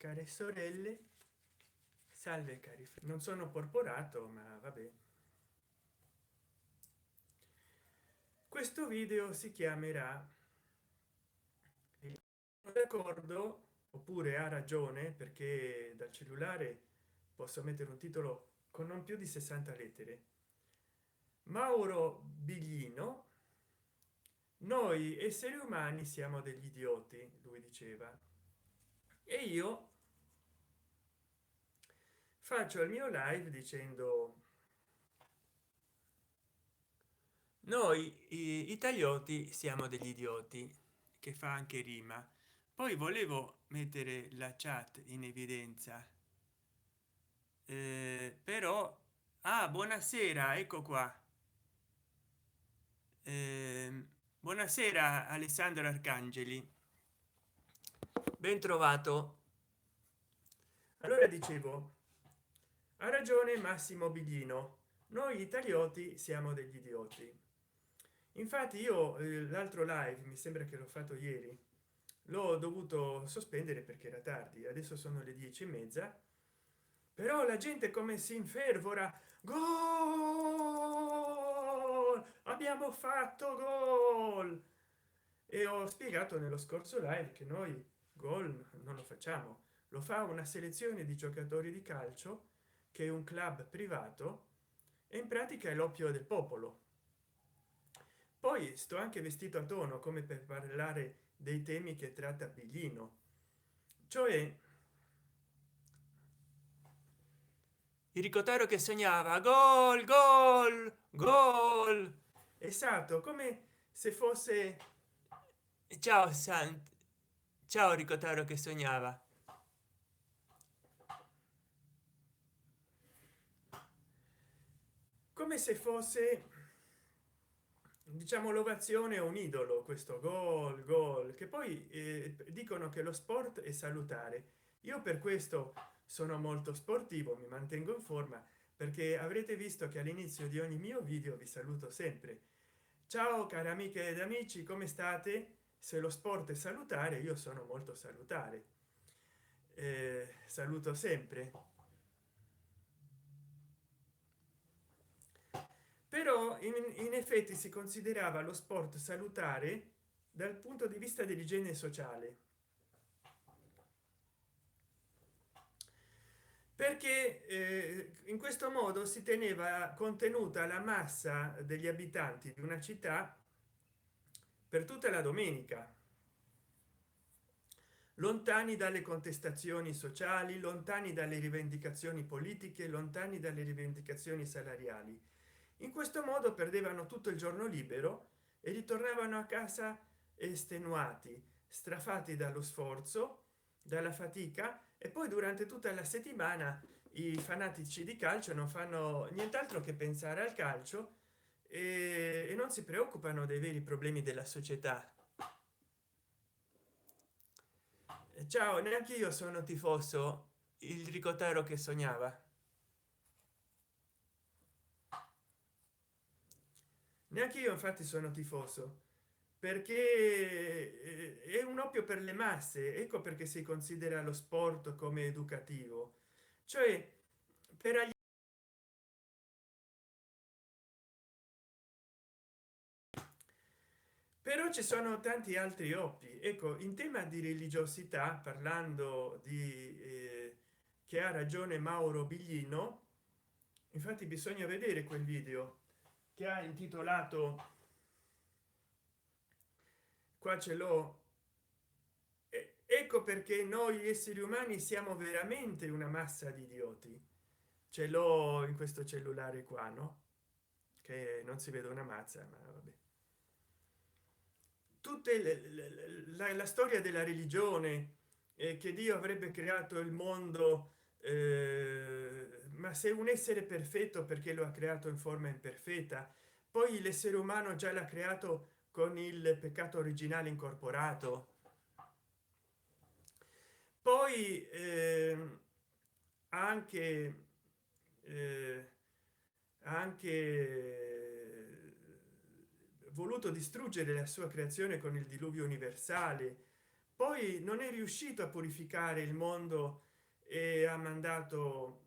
care sorelle, salve cari, non sono porporato ma vabbè. Questo video si chiamerà d'accordo oppure ha ragione, perché dal cellulare posso mettere un titolo con non più di 60 lettere. Mauro Biglino: noi esseri umani siamo degli idioti, lui diceva, e io faccio il mio live dicendo: noi italioti siamo degli idioti, che fa anche rima. Poi volevo mettere la chat in evidenza, però buonasera, ecco qua. Buonasera Alessandro Arcangeli, ben trovato. Allora dicevo, ha ragione Massimo Biglino: noi italioti siamo degli idioti. Infatti io l'altro live, mi sembra che l'ho fatto ieri, l'ho dovuto sospendere perché era tardi, adesso sono le 10:30, però la gente come si infervora: gol, abbiamo fatto gol. E ho spiegato nello scorso live che noi gol non lo facciamo, lo fa una selezione di giocatori di calcio, che è un club privato, e in pratica è l'oppio del popolo. Poi sto anche vestito a tono come per parlare dei temi che tratta Biglino, cioè il ricotaro che sognava gol gol gol, esatto, come se fosse ciao sant, ciao ricotaro che sognava, come se fosse, diciamo, l'ovazione a un idolo, questo gol gol, che poi dicono che lo sport è salutare. Io per questo sono molto sportivo, mi mantengo in forma, perché avrete visto che all'inizio di ogni mio video vi saluto sempre: ciao cari amiche ed amici, come state? Se lo sport è salutare, io sono molto salutare, saluto sempre. Però in effetti si considerava lo sport salutare dal punto di vista dell'igiene sociale, perché in questo modo si teneva contenuta la massa degli abitanti di una città per tutta la domenica, lontani dalle contestazioni sociali, lontani dalle rivendicazioni politiche, lontani dalle rivendicazioni salariali. In questo modo perdevano tutto il giorno libero e ritornavano a casa estenuati, strafati dallo sforzo, dalla fatica, e poi durante tutta la settimana i fanatici di calcio non fanno nient'altro che pensare al calcio e non si preoccupano dei veri problemi della società. Ciao, neanche io sono tifoso, il ricotaro che sognava. Neanche io infatti sono tifoso, perché è un oppio per le masse, ecco perché si considera lo sport come educativo, cioè per agli... Però ci sono tanti altri oppi, ecco, in tema di religiosità, parlando di che ha ragione Mauro Biglino. Infatti bisogna vedere quel video che ha intitolato, qua ce l'ho, ecco perché noi esseri umani siamo veramente una massa di idioti. Ce l'ho in questo cellulare qua, no, che non si vede una mazza, ma vabbè. Tutte la storia della religione, che Dio avrebbe creato il mondo, ma se un essere perfetto, perché lo ha creato in forma imperfetta? Poi l'essere umano già l'ha creato con il peccato originale incorporato. Poi anche eh, anche voluto distruggere la sua creazione con il diluvio universale. poi non è riuscito a purificare il mondo e ha mandato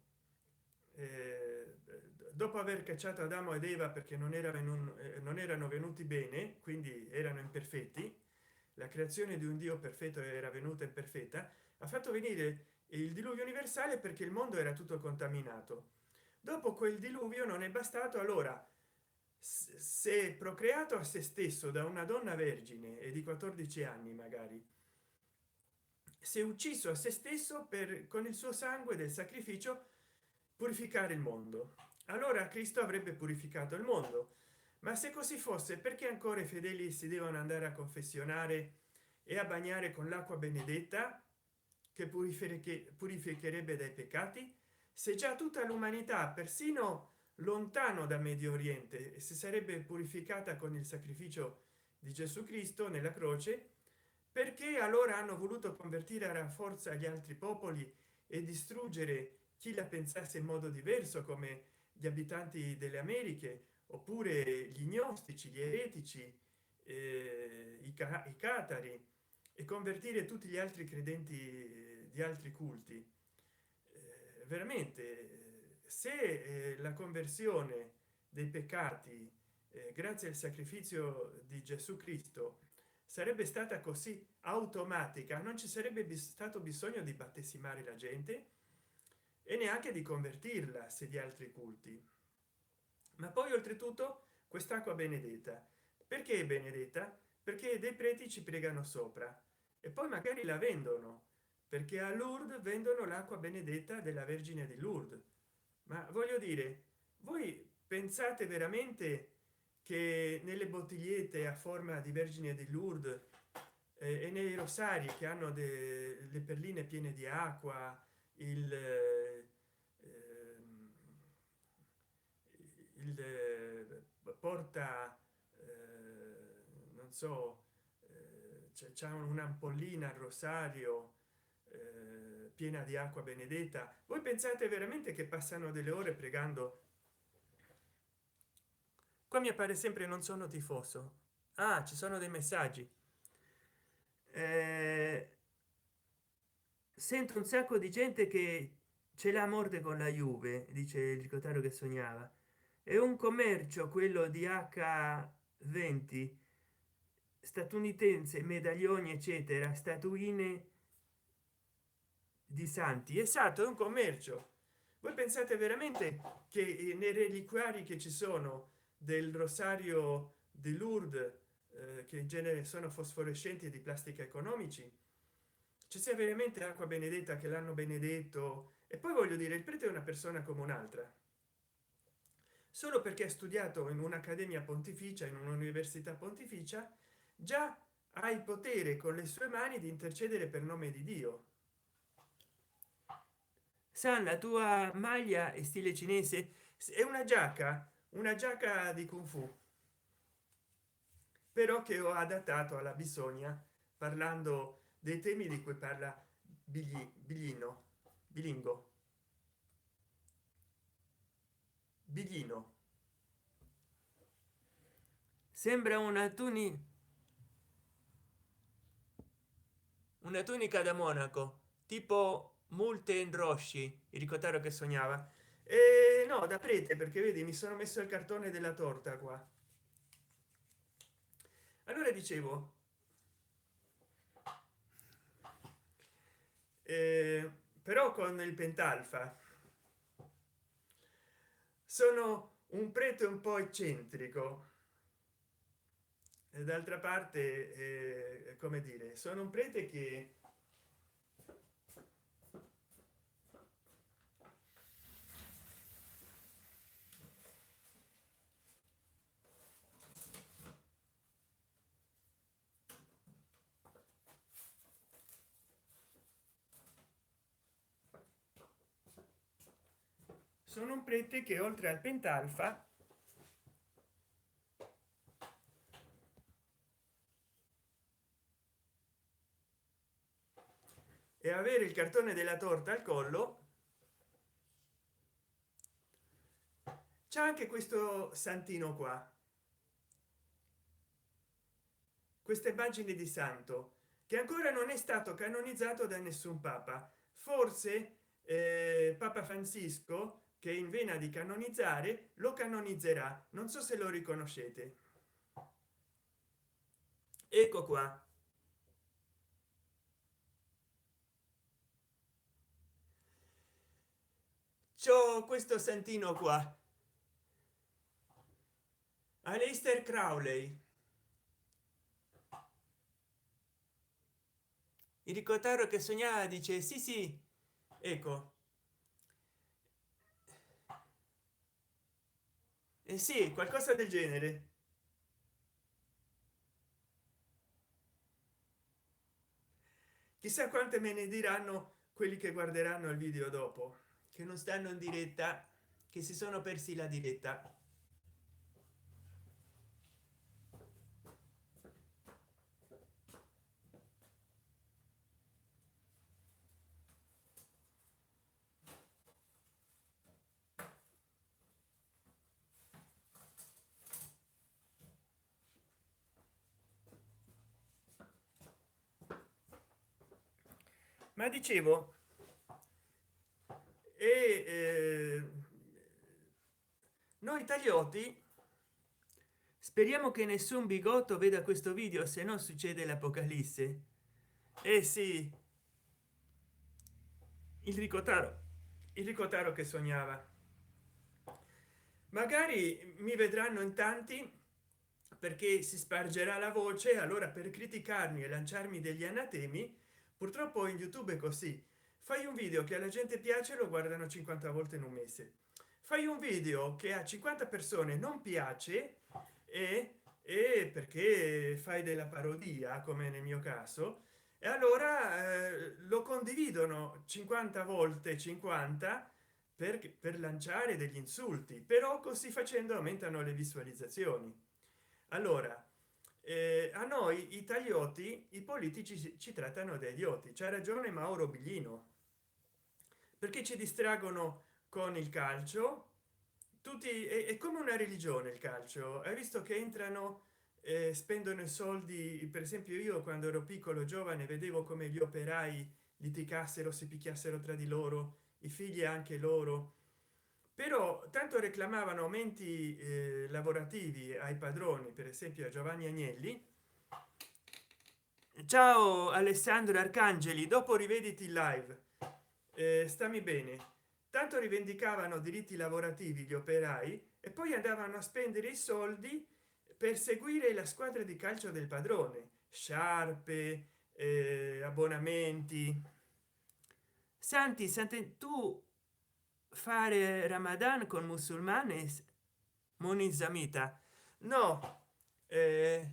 dopo aver cacciato Adamo ed Eva perché non erano venuti bene, quindi erano imperfetti, la creazione di un dio perfetto era venuta imperfetta, ha fatto venire il diluvio universale perché il mondo era tutto contaminato. Dopo quel diluvio non è bastato, allora se è procreato a se stesso da una donna vergine e di 14 anni magari, si è ucciso a se stesso per con il suo sangue del sacrificio purificare il mondo. Allora Cristo avrebbe purificato il mondo, ma se così fosse, perché ancora i fedeli si devono andare a confessionare e a bagnare con l'acqua benedetta che purificherebbe dai peccati, se già tutta l'umanità, persino lontano da Medio Oriente, si sarebbe purificata con il sacrificio di Gesù Cristo nella croce? Perché allora hanno voluto convertire a forza gli altri popoli e distruggere chi la pensasse in modo diverso, come gli abitanti delle Americhe, oppure gli gnostici, gli eretici, i catari, e convertire tutti gli altri credenti di altri culti? Veramente, se la conversione dei peccati grazie al sacrificio di Gesù Cristo sarebbe stata così automatica, non ci sarebbe stato bisogno di battesimare la gente e neanche di convertirla se di altri culti. Ma poi oltretutto quest'acqua benedetta, perché è benedetta? Perché dei preti ci pregano sopra e poi magari la vendono, perché a Lourdes vendono l'acqua benedetta della Vergine di Lourdes. Ma voglio dire, voi pensate veramente che nelle bottigliette a forma di Vergine di Lourdes e nei rosari che hanno le perline piene di acqua, ehm, porta non so, c'è un'ampollina al rosario piena di acqua benedetta. Voi pensate veramente che passano delle ore pregando? Qua mi appare sempre non sono tifoso. Ah, ci sono dei messaggi. Eh, sento un sacco di gente che ce l'ha a morte con la Juve, dice il ricottaro che sognava. È un commercio quello di H20 statunitense, medaglioni eccetera, statuine di santi. Esatto, è un commercio. Voi pensate veramente che nei reliquari che ci sono del rosario di Lourdes, che in genere sono fosforescenti e di plastica economici, ci sia veramente acqua benedetta che l'hanno benedetto? E poi voglio dire, il prete è una persona come un'altra, solo perché ha studiato in un'accademia pontificia, in un'università pontificia, già ha il potere con le sue mani di intercedere per nome di Dio. San, la tua maglia è stile cinese? È una giacca di kung fu, però che ho adattato alla bisogna, parlando dei temi di cui parla biglino, bilingo, biglino. Sembra una tunica da monaco, tipo multe in rosci, il ricottaro che sognava. E no, da prete, perché vedi, mi sono messo il cartone della torta qua. Allora dicevo, però con il pentalfa sono un prete un po' eccentrico e d'altra parte come dire, sono un prete che oltre al pentalfa e avere il cartone della torta al collo, c'è anche questo santino qua, queste immagini di santo che ancora non è stato canonizzato da nessun papa. Forse papa Francisco, che è in vena di canonizzare, lo canonizzerà. Non so se lo riconoscete. Ecco qua. C'ho questo santino qua, Aleister Crowley. Il ricotaro che sognava, dice sì sì, ecco. Eh sì, qualcosa del genere. Chissà quante me ne diranno quelli che guarderanno il video dopo, che non stanno in diretta, che si sono persi la diretta. Ma dicevo, e noi italioti speriamo che nessun bigotto veda questo video, se no succede l'apocalisse. Eh sì, il ricotaro, il ricotaro che sognava. Magari mi vedranno in tanti, perché si spargerà la voce, allora per criticarmi e lanciarmi degli anatemi. Purtroppo in YouTube è così: fai un video che alla gente piace, lo guardano 50 volte in un mese. Fai un video che a 50 persone non piace, e perché fai della parodia, come nel mio caso, e allora lo condividono 50 volte 50, per lanciare degli insulti. Però così facendo aumentano le visualizzazioni. Allora, a noi italioti i politici ci trattano da idioti. C'ha ragione Mauro Biglino, perché ci distraggono con il calcio. Tutti è come una religione il calcio. Hai visto che entrano, spendono i soldi. Per esempio, io quando ero piccolo giovane vedevo come gli operai litigassero, si picchiassero tra di loro, i figli anche loro. Però tanto reclamavano aumenti lavorativi ai padroni, per esempio a Giovanni Agnelli. Ciao Alessandro Arcangeli, dopo rivediti in live. Stammi bene. Tanto rivendicavano diritti lavorativi gli operai, e poi andavano a spendere i soldi per seguire la squadra di calcio del padrone, sciarpe, abbonamenti. Santi, tu fare Ramadan con musulmani, monizamita? No. eh,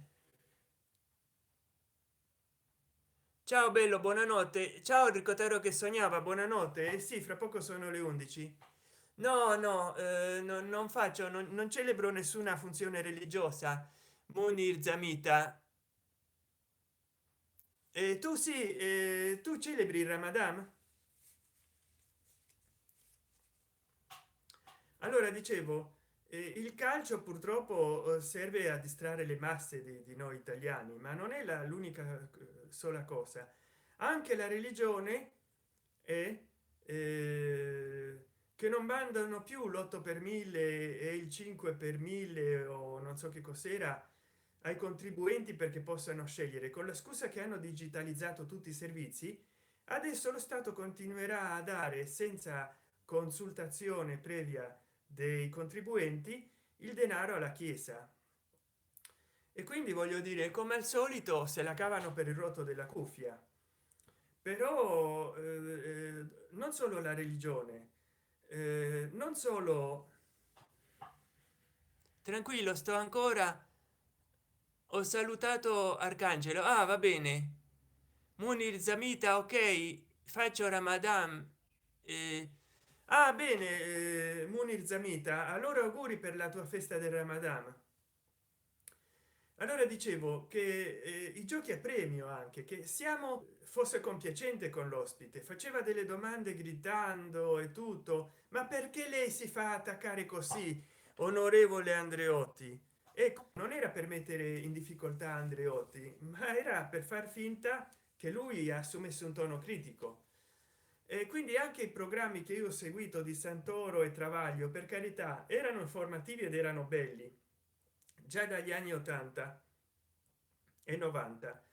Ciao bello, buonanotte. Ciao il ricotero che sognava, buonanotte. Eh sì, fra poco sono le 11. No, no, non faccio, non celebro nessuna funzione religiosa. Munir Zamita. Tu sì, tu celebri il Ramadan? Allora dicevo, il calcio purtroppo serve a distrarre le masse di noi italiani, ma non è l'unica sola cosa. Anche la religione è, che non mandano più l'8 per 1000 e il 5 per 1000 o non so che cos'era ai contribuenti, perché possano scegliere. Con la scusa che hanno digitalizzato tutti i servizi, adesso lo Stato continuerà a dare, senza consultazione previa dei contribuenti, il denaro alla Chiesa. E quindi voglio dire, come al solito se la cavano per il rotto della cuffia. Però non solo la religione, non solo. Tranquillo, sto ancora. Ho salutato Arcangelo. Ah, va bene. Munir Zamita, ok, faccio Ramadan. eh, ah bene, Munir Zamita, allora auguri per la tua festa del Ramadan. Allora dicevo che i giochi a premio, anche che siamo, fosse compiacente con l'ospite, faceva delle domande gridando e tutto. Ma perché lei si fa attaccare così, onorevole Andreotti? Ecco, non era per mettere in difficoltà Andreotti, ma era per far finta che lui assumesse un tono critico. E quindi anche i programmi che io ho seguito di Santoro e Travaglio, per carità, erano informativi ed erano belli già dagli anni 80 e 90,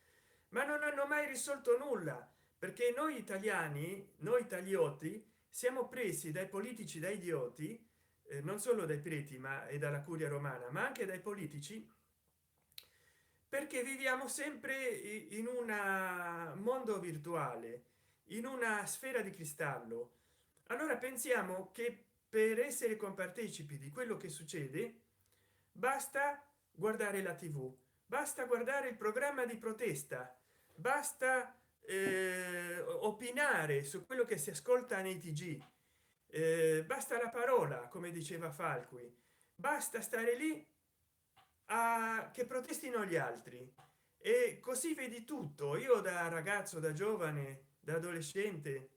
ma non hanno mai risolto nulla, perché noi italiani, noi italioti, siamo presi dai politici da idioti, non solo dai preti ma e dalla curia romana, ma anche dai politici, perché viviamo sempre in un mondo virtuale, in una sfera di cristallo. Allora pensiamo che per essere compartecipi di quello che succede basta guardare la tv, basta guardare il programma di protesta, basta opinare su quello che si ascolta nei tg, basta la parola, come diceva Falqui, basta stare lì a che protestino gli altri, e così vedi tutto. Io da ragazzo, da giovane, da adolescente,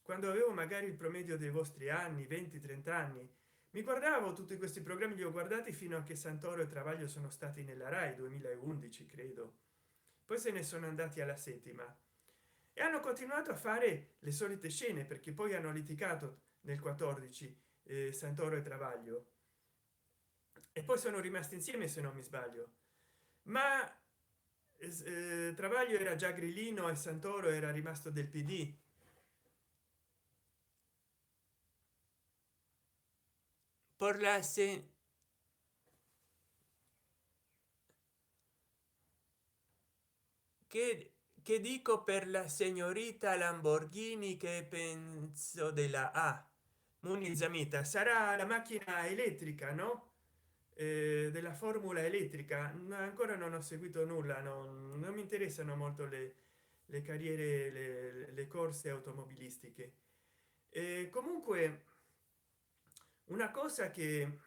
quando avevo magari il promedio dei vostri anni, 20-30 anni, mi guardavo tutti questi programmi, li ho guardati fino a che Santoro e Travaglio sono stati nella Rai 2011 credo, poi se ne sono andati alla settima e hanno continuato a fare le solite scene, perché poi hanno litigato nel 14, Santoro e Travaglio, e poi sono rimasti insieme se non mi sbaglio, ma Travaglio era già grillino e Santoro era rimasto del PD. Por la se che dico per la signorita Lamborghini, che penso della Muniz Zamita, sarà la macchina elettrica, no? Della formula elettrica. Ancora non ho seguito nulla, non mi interessano molto le carriere, le corse automobilistiche. Comunque una cosa che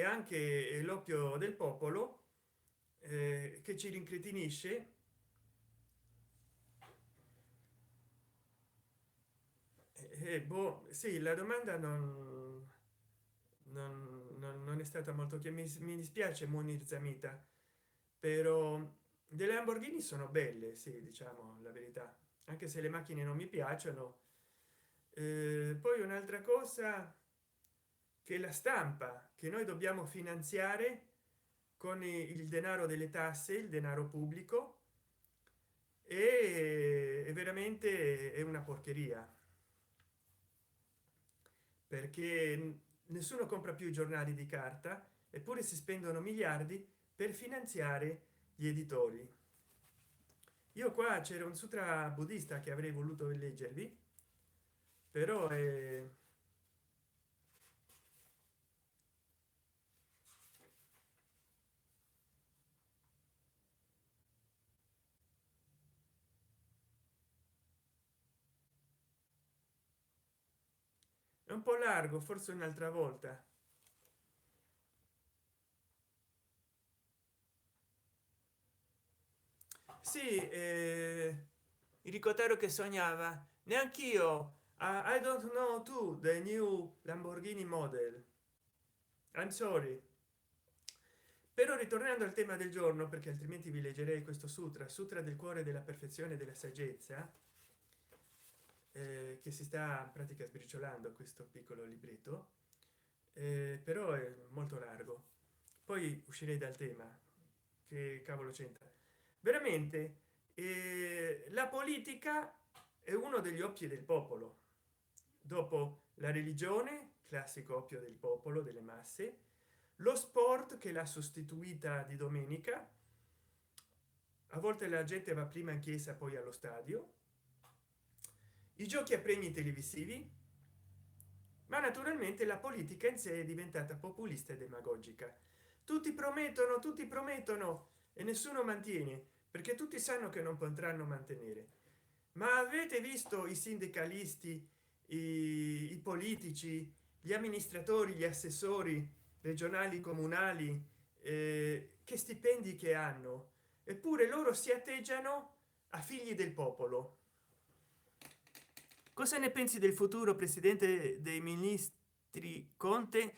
anche è l'oppio del popolo, che ci rincretinisce, boh, sì, la domanda non è stata molto che mi dispiace Munir Zamita, però delle Lamborghini sono belle, sì, diciamo la verità, anche se le macchine non mi piacciono. Poi un'altra cosa, che la stampa che noi dobbiamo finanziare con il denaro delle tasse, il denaro pubblico, è veramente è una porcheria, perché nessuno compra più i giornali di carta, eppure si spendono miliardi per finanziare gli editori. Io qua c'era un sutra buddista che avrei voluto leggervi, però è un po' largo, forse un'altra volta. Sì, il ricotero che sognava, neanch'io. I don't know to the new Lamborghini model, I'm sorry. Però ritornando al tema del giorno, perché altrimenti vi leggerei questo sutra del cuore della perfezione e della saggezza, che si sta in pratica sbriciolando questo piccolo libretto, però è molto largo, poi uscirei dal tema, che cavolo c'entra veramente. La politica è uno degli occhi del popolo, dopo la religione, classico oppio del popolo, delle masse, lo sport che l'ha sostituita di domenica, a volte la gente va prima in chiesa poi allo stadio, i giochi a premi televisivi, ma naturalmente la politica in sé è diventata populista e demagogica. Tutti promettono e nessuno mantiene, perché tutti sanno che non potranno mantenere. Ma avete visto i sindacalisti, i politici, gli amministratori, gli assessori regionali, comunali, che stipendi che hanno? Eppure loro si atteggiano a figli del popolo. Cosa ne pensi del futuro presidente dei ministri Conte?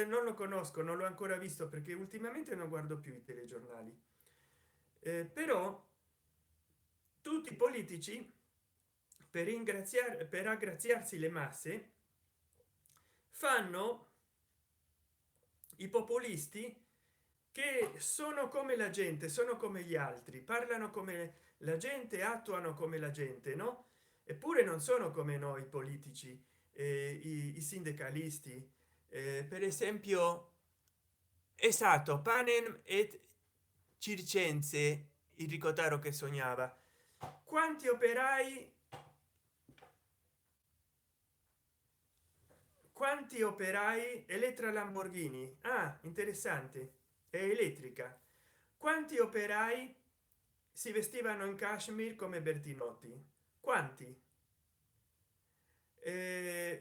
Non lo conosco, non l'ho ancora visto, perché ultimamente non guardo più i telegiornali. Però tutti i politici per aggraziarsi le masse fanno i populisti, che sono come la gente, sono come gli altri, parlano come la gente, attuano come la gente, no? Eppure non sono come noi politici, i sindacalisti, per esempio. Esatto, panem et circense, il ricotaro che sognava. Quanti operai, Elettra Lamborghini, ah, interessante, è elettrica. Quanti operai si vestivano in kashmir come Bertinotti? Quanti?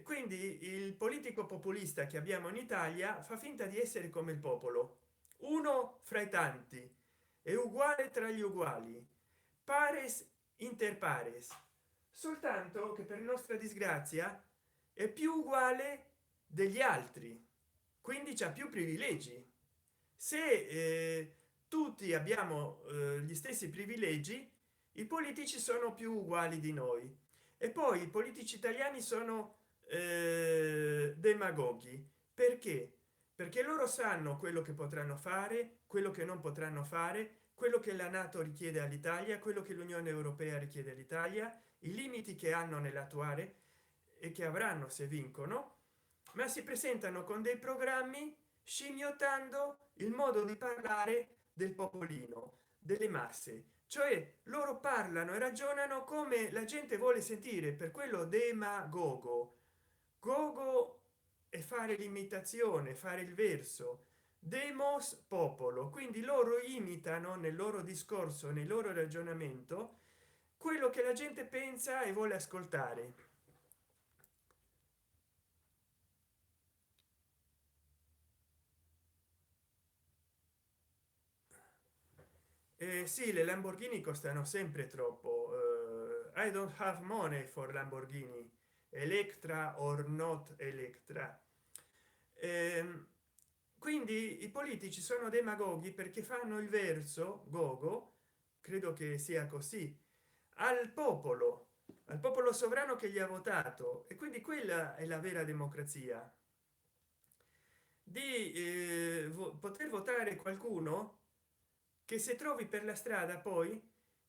Quindi il politico populista che abbiamo in Italia fa finta di essere come il popolo, uno fra i tanti, è uguale tra gli uguali, pares inter pares, soltanto che per nostra disgrazia è più uguale degli altri, quindi c'ha più privilegi. Se tutti abbiamo gli stessi privilegi, i politici sono più uguali di noi. E poi i politici italiani sono demagoghi. Perché? Perché loro sanno quello che potranno fare, quello che non potranno fare, quello che la nato richiede all'italia, quello che l'unione europea richiede all'italia, i limiti che hanno nell'attuare e che avranno se vincono, ma si presentano con dei programmi scimmiottando il modo di parlare del popolino, delle masse. Cioè loro parlano e ragionano come la gente vuole sentire, per quello demagogo. Gogo e fare l'imitazione, fare il verso, demos popolo, quindi loro imitano nel loro discorso, nel loro ragionamento, quello che la gente pensa e vuole ascoltare. Sì, le Lamborghini costano sempre troppo. I don't have money for Lamborghini, Electra or not Electra. Ehm, quindi i politici sono demagoghi perché fanno il verso gogo, credo che sia così, al popolo sovrano che gli ha votato, e quindi quella è la vera democrazia, di poter votare qualcuno che se trovi per la strada poi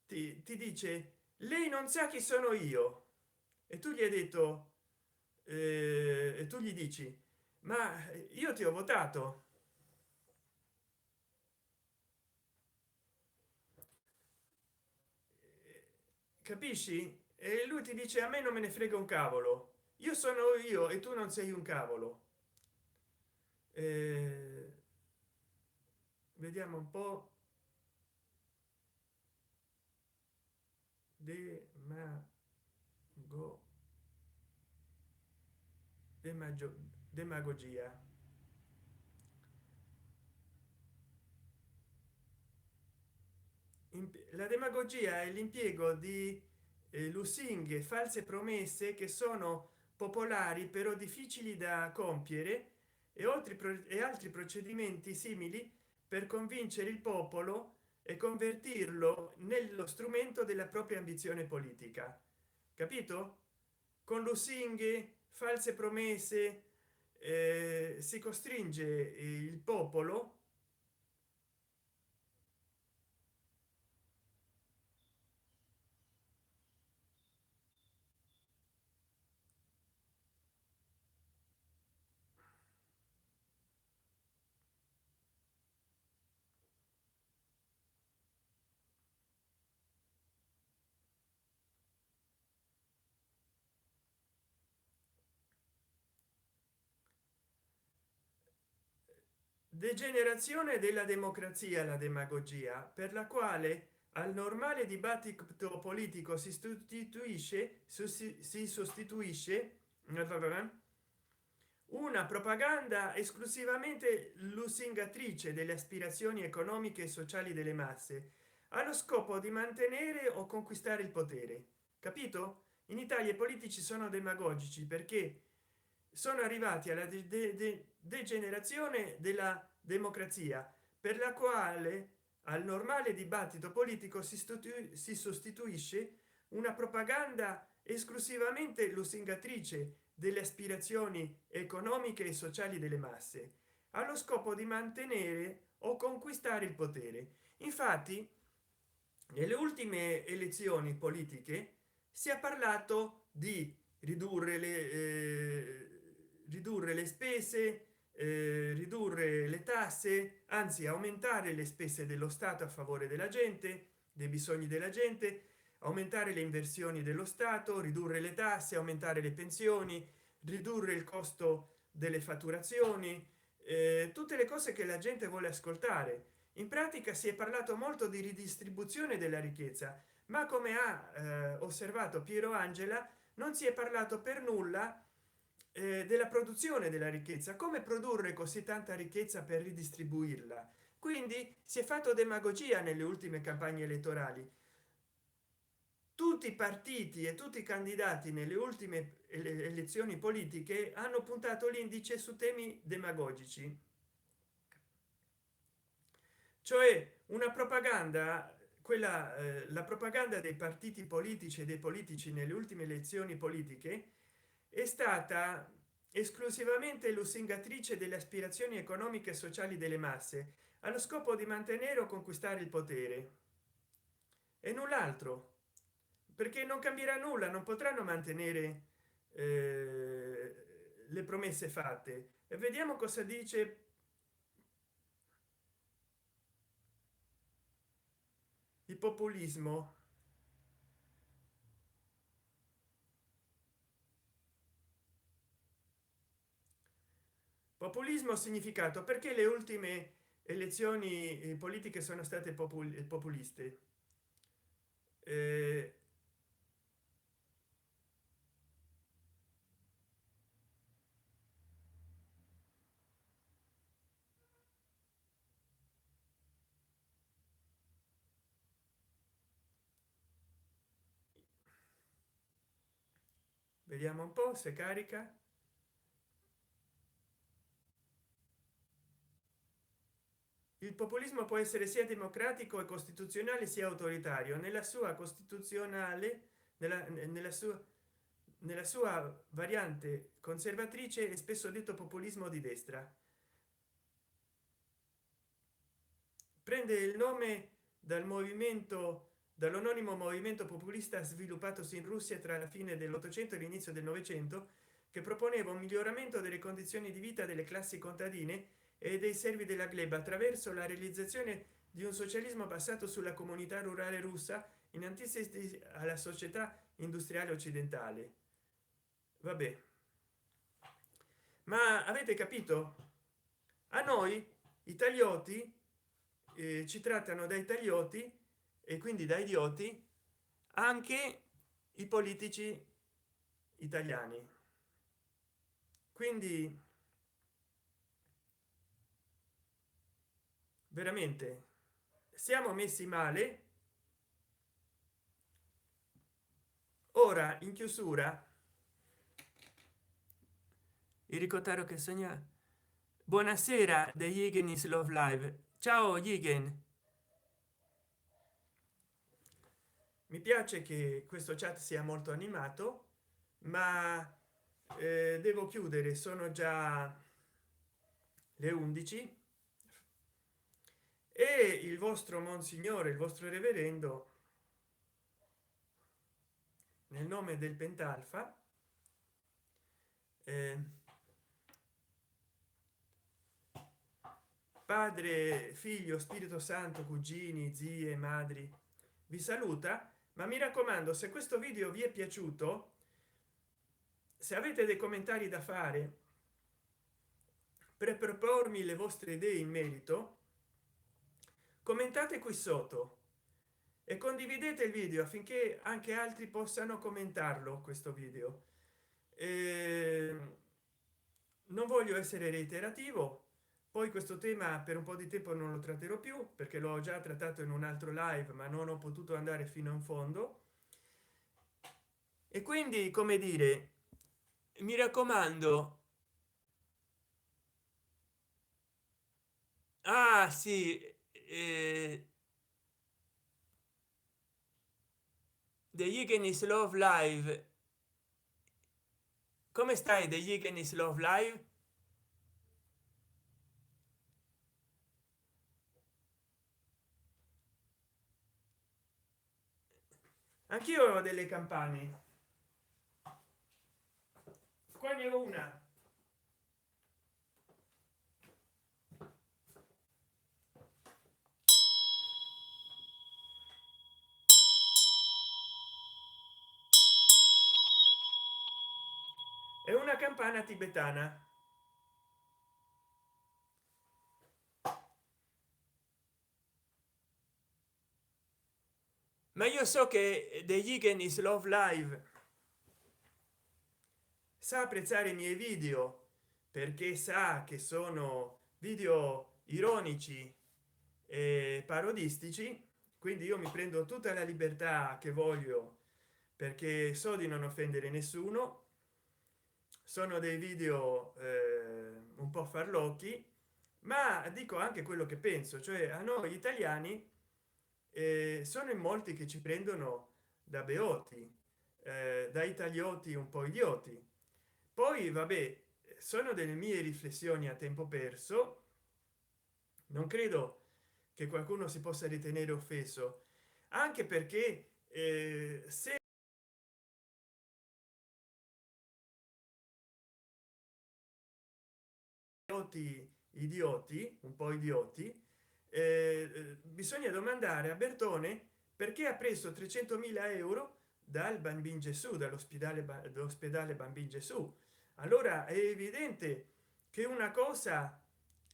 ti dice lei non sa chi sono io, e tu gli hai detto e tu gli dici ma io ti ho votato. Capisci? E lui ti dice a me non me ne frega un cavolo, io sono io e tu non sei un cavolo. Eh, vediamo un po'. Demago, demagogia. La demagogia è l'impiego di lusinghe, false promesse che sono popolari però difficili da compiere, e e altri procedimenti simili per convincere il popolo e convertirlo nello strumento della propria ambizione politica. Capito? Con lusinghe, false promesse, si costringe il popolo. Degenerazione della democrazia, la demagogia, per la quale al normale dibattito politico si sostituisce una propaganda esclusivamente lusingatrice delle aspirazioni economiche e sociali delle masse, allo scopo di mantenere o conquistare il potere. Capito? In Italia i politici sono demagogici perché sono arrivati alla degenerazione della democrazia, per la quale al normale dibattito politico si sostituisce una propaganda esclusivamente lusingatrice delle aspirazioni economiche e sociali delle masse allo scopo di mantenere o conquistare il potere. Infatti nelle ultime elezioni politiche si è parlato di ridurre le spese, ridurre le tasse, anzi aumentare le spese dello stato a favore della gente, dei bisogni della gente, aumentare le inversioni dello stato, ridurre le tasse, aumentare le pensioni, ridurre il costo delle fatturazioni, tutte le cose che la gente vuole ascoltare. In pratica si è parlato molto di ridistribuzione della ricchezza, ma come ha osservato Piero Angela non si è parlato per nulla della produzione della ricchezza, come produrre così tanta ricchezza per ridistribuirla. Quindi si è fatto demagogia nelle ultime campagne elettorali. Tutti i partiti e tutti i candidati nelle ultime elezioni politiche hanno puntato l'indice su temi demagogici, cioè una propaganda, quella la propaganda dei partiti politici e dei politici nelle ultime elezioni politiche è stata esclusivamente lusingatrice delle aspirazioni economiche e sociali delle masse allo scopo di mantenere o conquistare il potere e null'altro, perché non cambierà nulla, non potranno mantenere le promesse fatte. E vediamo cosa dice il populismo. Populismo significato: perché le ultime elezioni politiche sono state populiste. Eh, vediamo un po' se carica. Il populismo può essere sia democratico e costituzionale sia autoritario. Nella sua costituzionale, nella sua variante conservatrice è spesso detto populismo di destra. Prende il nome dal movimento, dall'anonimo movimento populista sviluppatosi in Russia tra la fine dell'Ottocento e l'inizio del Novecento, che proponeva un miglioramento delle condizioni di vita delle classi contadine e dei servi della gleba attraverso la realizzazione di un socialismo basato sulla comunità rurale russa in antitesi alla società industriale occidentale. Vabbè, ma avete capito? A noi italioti ci trattano da italioti e quindi da idioti anche i politici italiani. Quindi veramente siamo messi male. Ora in chiusura il ricottaro che sogna. Buonasera degli Higgins Love Live. Ciao Higgin. Mi piace che questo chat sia molto animato, ma devo chiudere, sono già le 11 e il vostro monsignore, il vostro reverendo, nel nome del pentalfa, eh, padre, figlio, spirito santo, cugini, zie, madri, vi saluta. Ma mi raccomando, se questo video vi è piaciuto, se avete dei commentari da fare per propormi le vostre idee in merito, commentate qui sotto e condividete il video affinché anche altri possano commentarlo questo video. Non voglio essere reiterativo, poi questo tema per un po' di tempo non lo tratterò più perché l'ho già trattato in un altro live ma non ho potuto andare fino in fondo, e quindi come dire, mi raccomando. Ah sì, The Yigen is Love Live, come stai? The Yigen is Love Live. Anch'io ho delle campane, qua ne ho una. È una campana tibetana. Ma io so che The Yigen is Love Live Sa apprezzare i miei video perché sa che sono video ironici e parodistici, quindi io mi prendo tutta la libertà che voglio perché so di non offendere nessuno. Sono dei video un po' farlocchi, ma dico anche quello che penso, cioè a noi italiani sono in molti che ci prendono da beoti, da italioti un po' idioti. Poi vabbè, sono delle mie riflessioni a tempo perso, non credo che qualcuno si possa ritenere offeso, anche perché se idioti un po' idioti, bisogna domandare a Bertone perché ha preso 300.000 euro dal bambino Gesù, dall'ospedale bambino Gesù. Allora è evidente che una cosa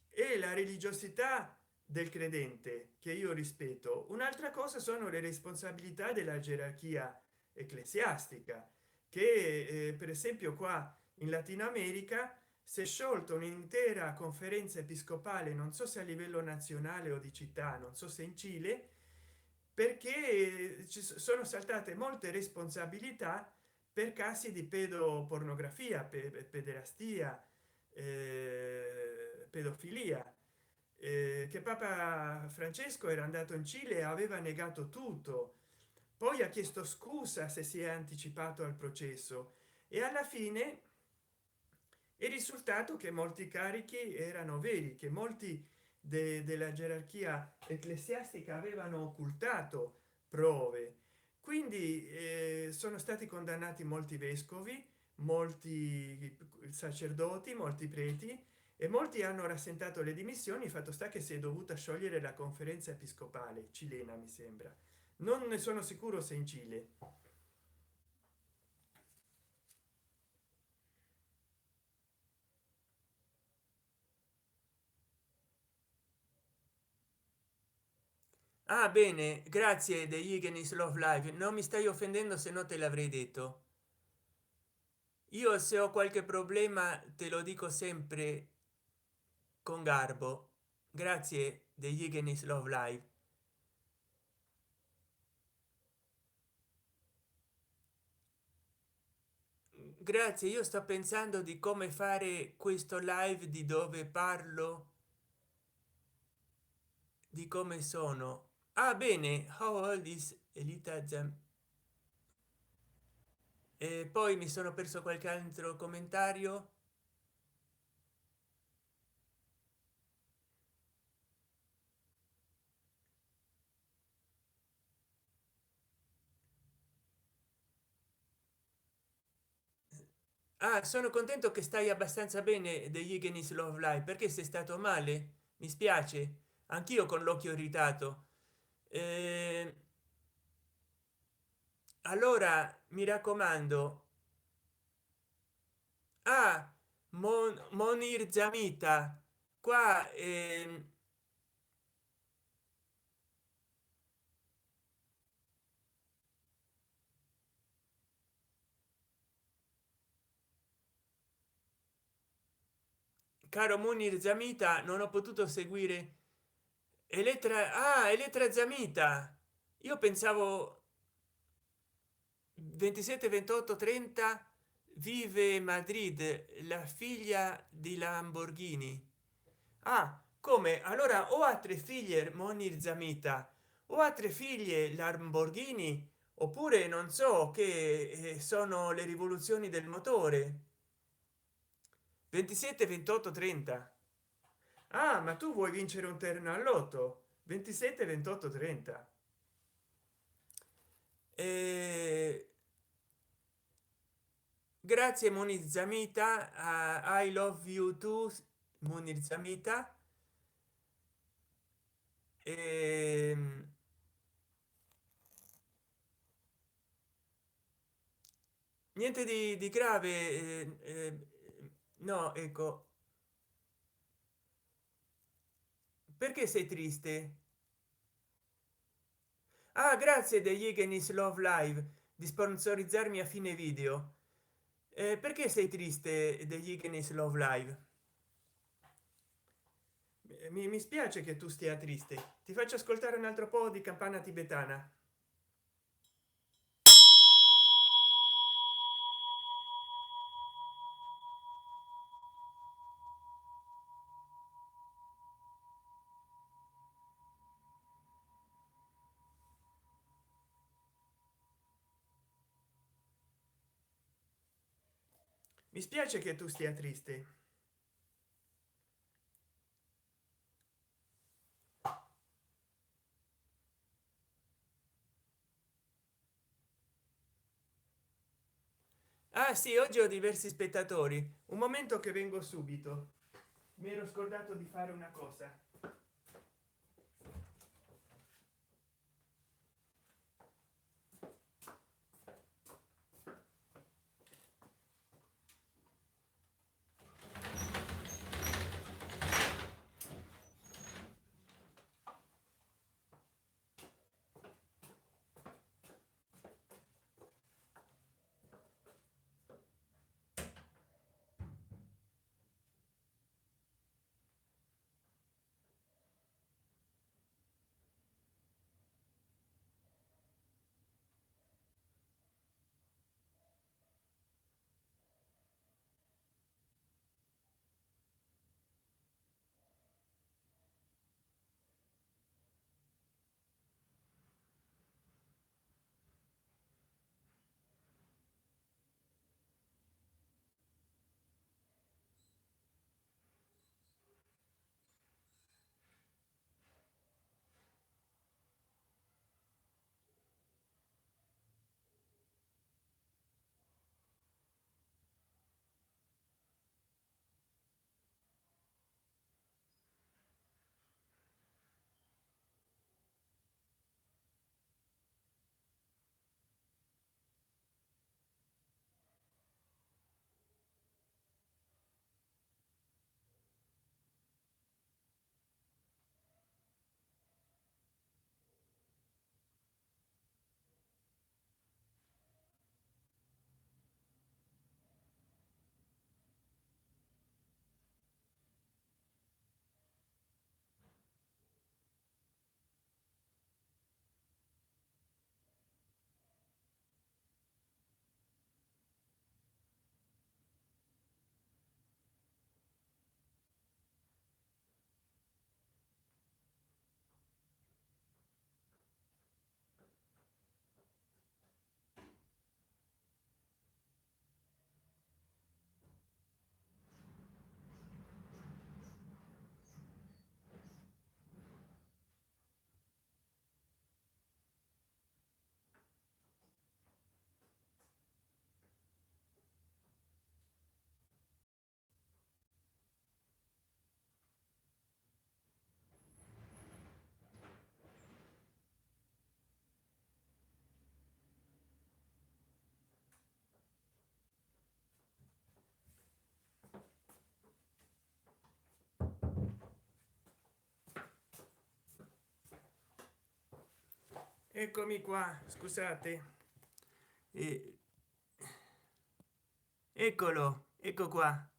è la religiosità del credente, che io rispetto, un'altra cosa sono le responsabilità della gerarchia ecclesiastica, che per esempio qua in Latino America si è sciolta un'intera conferenza episcopale, non so se a livello nazionale o di città, non so se in Cile, perché sono saltate molte responsabilità per casi di pedopornografia, pederastia, pedofilia, che Papa Francesco era andato in Cile e aveva negato tutto, poi ha chiesto scusa se si è anticipato al processo e alla fine il risultato che molti carichi erano veri, che molti della gerarchia ecclesiastica avevano occultato prove, quindi sono stati condannati molti vescovi, molti sacerdoti, molti preti, e molti hanno rassentato le dimissioni. Fatto sta che si è dovuta sciogliere la conferenza episcopale cilena, mi sembra, non ne sono sicuro se in Cile. ah bene grazie The Yigen is Love Live, non mi stai offendendo se no te l'avrei detto. Io se ho qualche problema te lo dico sempre con garbo. Grazie The Yigen is Love Live. Grazie, io sto pensando di come fare questo live di dove parlo di come sono. Ah bene, how old is Elita Zam, e poi mi sono perso qualche altro commentario. Ah, sono contento che stai abbastanza bene degli Ignis Love Live, perché sei stato male, mi spiace, anch'io con l'occhio irritato. Eh, allora mi raccomando. Ah, Monir Zamita qua, caro Munir Zamita, non ho potuto seguire Elettra. Ah, Elettra Zamita, io pensavo 27 28 30, vive Madrid, la figlia di Lamborghini. Ah, come allora o ha tre figlie Monir Zamita o ha tre figlie Lamborghini oppure non so che sono le rivoluzioni del motore. 27 28 30. Ah, ma tu vuoi vincere un terno all'otto? 27 28 30. Eh, grazie Munir Zamita, I love you too Munir Zamita. Ehm, niente di grave, no, ecco, perché sei triste? Ah, grazie degli Igenis Love Live di sponsorizzarmi a fine video. Perché sei triste degli Igenis Love Live? Mi spiace che tu stia triste. Ti faccio ascoltare un altro po' di campana tibetana. Mi spiace che tu stia triste. Ah sì, oggi ho diversi spettatori. Un momento che vengo subito. Mi ero scordato di fare una cosa. Eccomi qua, scusate. Eh, eccolo, ecco qua,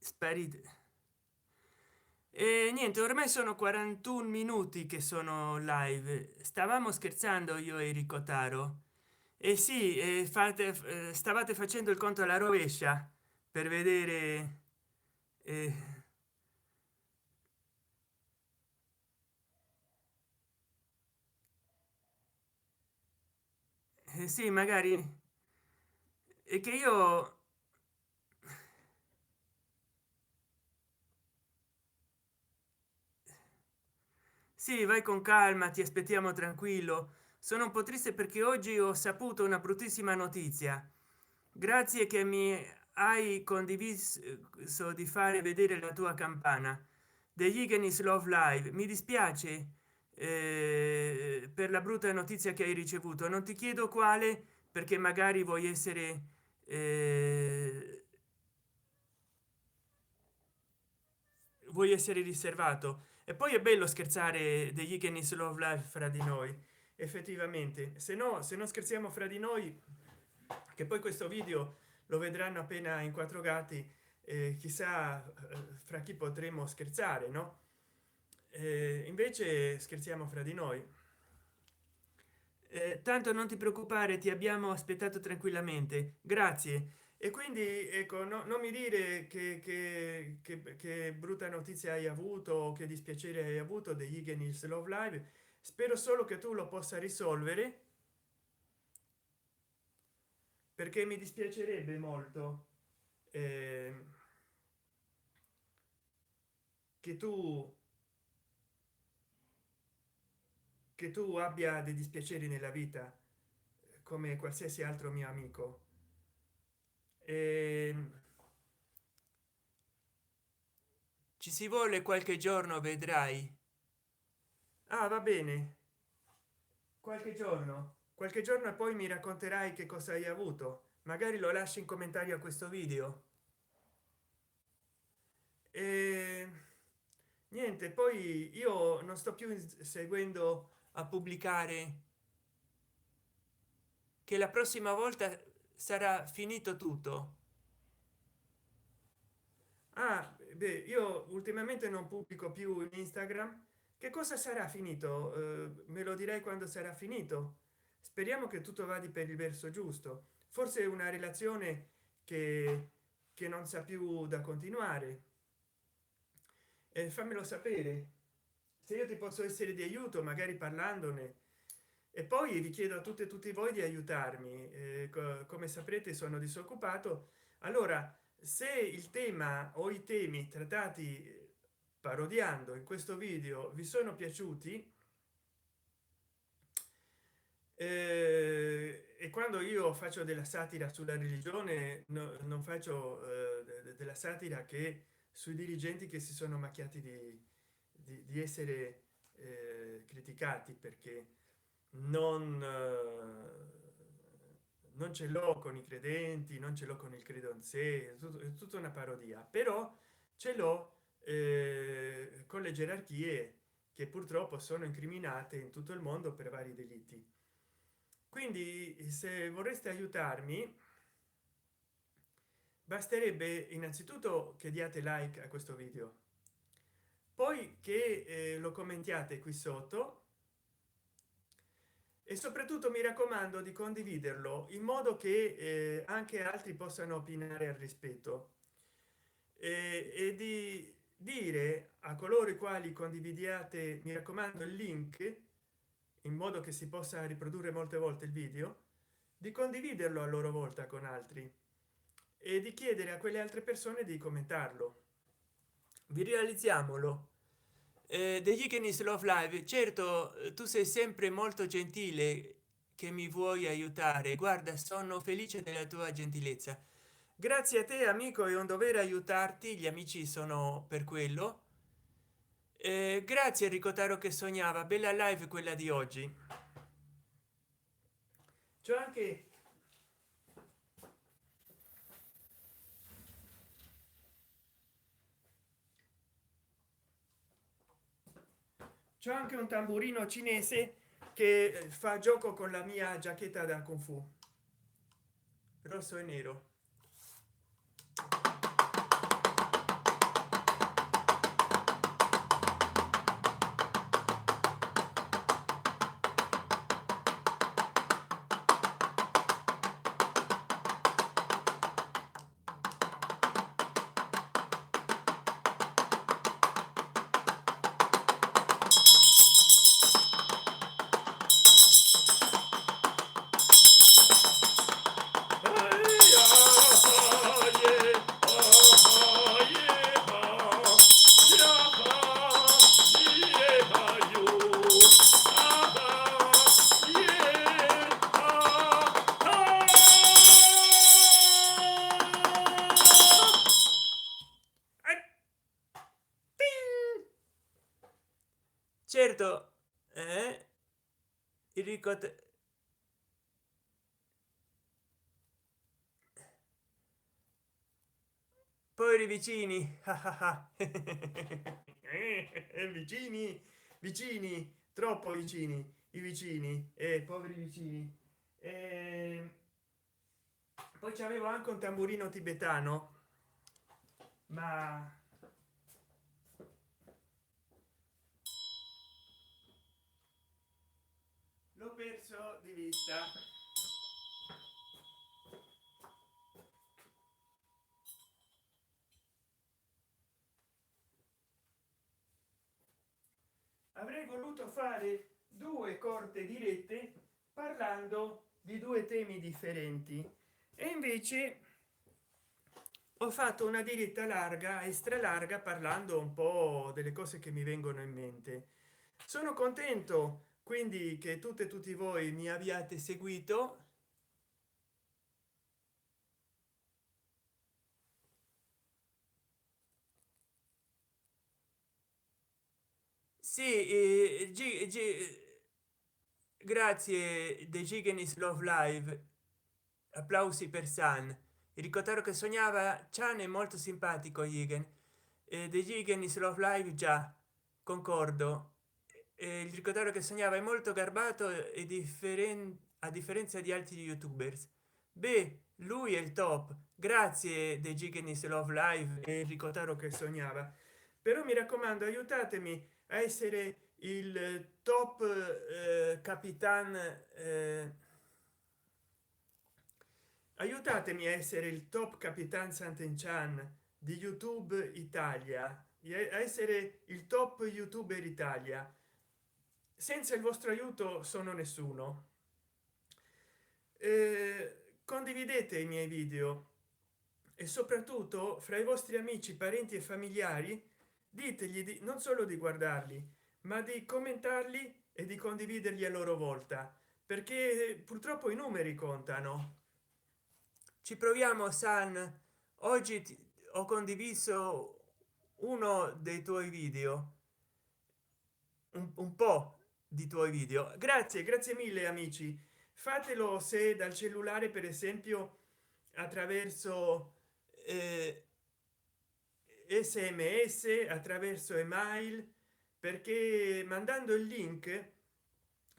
sparite. E niente, ormai sono 41 minuti che sono live. Stavamo scherzando io e Enrico Taro. E sì, stavate facendo il conto alla rovescia per vedere. eh, sì, magari è che io sì, vai con calma, ti aspettiamo tranquillo. Sono un po' triste perché oggi ho saputo una bruttissima notizia. Grazie che mi hai condiviso di fare vedere la tua campana degli Igenis Love Live. Mi dispiace per la brutta notizia che hai ricevuto. Non ti chiedo quale perché magari vuoi essere riservato. E poi è bello scherzare degli Igenis Love Live fra di noi. Effettivamente, se no, se non scherziamo fra di noi, che poi questo video lo vedranno appena in quattro gatti, chissà fra chi potremo scherzare, no? Invece scherziamo fra di noi. Tanto non ti preoccupare, ti abbiamo aspettato tranquillamente, grazie. E quindi ecco, non mi dire che brutta notizia hai avuto o che dispiacere hai avuto degli Igenis Love Live. Spero solo che tu lo possa risolvere, perché mi dispiacerebbe molto eh, che tu abbia dei dispiaceri nella vita come qualsiasi altro mio amico. E, ci si vuole qualche giorno, vedrai. Ah, va bene, qualche giorno e poi mi racconterai che cosa hai avuto. Magari lo lasci in commentario a questo video. E niente, poi io non sto più seguendo a pubblicare che la prossima volta sarà finito tutto. Ah, beh, io ultimamente non pubblico più in Instagram. Che cosa sarà finito? Me lo direi quando sarà finito. Speriamo che tutto vada per il verso giusto. Forse è una relazione che non sa più da continuare. Fammelo sapere. Se io ti posso essere di aiuto, magari parlandone. E poi vi chiedo a tutte e tutti voi di aiutarmi. Come saprete, sono disoccupato. Allora, se il tema o i temi trattati parodiando in questo video vi sono piaciuti, e quando io faccio della satira sulla religione non faccio della satira che sui dirigenti che si sono macchiati di essere criticati, perché non non ce l'ho con i credenti, non ce l'ho con il credo in sé, è tutta una parodia, però ce l'ho con le gerarchie che purtroppo sono incriminate in tutto il mondo per vari delitti. Quindi se vorreste aiutarmi, basterebbe innanzitutto che diate like a questo video, poi che lo commentiate qui sotto, e soprattutto mi raccomando di condividerlo in modo che anche altri possano opinare al rispetto, e di dire a coloro i quali condividiate, mi raccomando, il link, in modo che si possa riprodurre molte volte il video, di condividerlo a loro volta con altri e di chiedere a quelle altre persone di commentarlo. Vi realizziamolo. Degli Ikenis Love Live, certo, tu sei sempre molto gentile che mi vuoi aiutare. Guarda, sono felice della tua gentilezza. Grazie a te, amico, è un dovere aiutarti, gli amici sono per quello. Grazie Enrico Taro che sognava, bella live quella di oggi. C'è anche un tamburino cinese che fa gioco con la mia giacchetta da kung fu, rosso e nero. ripeto, il poveri vicini. vicini, vicini, troppo vicini, i vicini, poveri vicini. Poi c'avevo anche un tamburino tibetano, ma l'ho perso di vista. Avrei voluto fare due corte dirette parlando di due temi differenti e invece ho fatto una diretta larga, extra larga, parlando un po' delle cose che mi vengono in mente. Sono contento quindi che tutte e tutti voi mi abbiate seguito. Sì, grazie The Gigenis Love Live, applausi per San. Il ricordare che sognava Chan è molto simpatico Jigen. The Gigenis Love Live, già concordo. Il ricordare che sognava è molto garbato e differente, a differenza di altri youtubers. Beh, lui è il top. Grazie The Gigenis Love Live e il ricordare che sognava. Però mi raccomando, aiutatemi a essere il top capitan, aiutatemi a essere il top capitan Sant'Enchan di YouTube Italia, a essere il top youtuber Italia. Senza il vostro aiuto sono nessuno. Condividete i miei video e soprattutto fra i vostri amici, parenti e familiari ditegli non solo di guardarli ma di commentarli e di condividerli a loro volta, perché purtroppo i numeri contano. Ci proviamo San. Oggi ho condiviso uno dei tuoi video, un po' di tuoi video. Grazie, grazie mille amici. Fatelo se dal cellulare, per esempio attraverso sms, attraverso email, perché mandando il link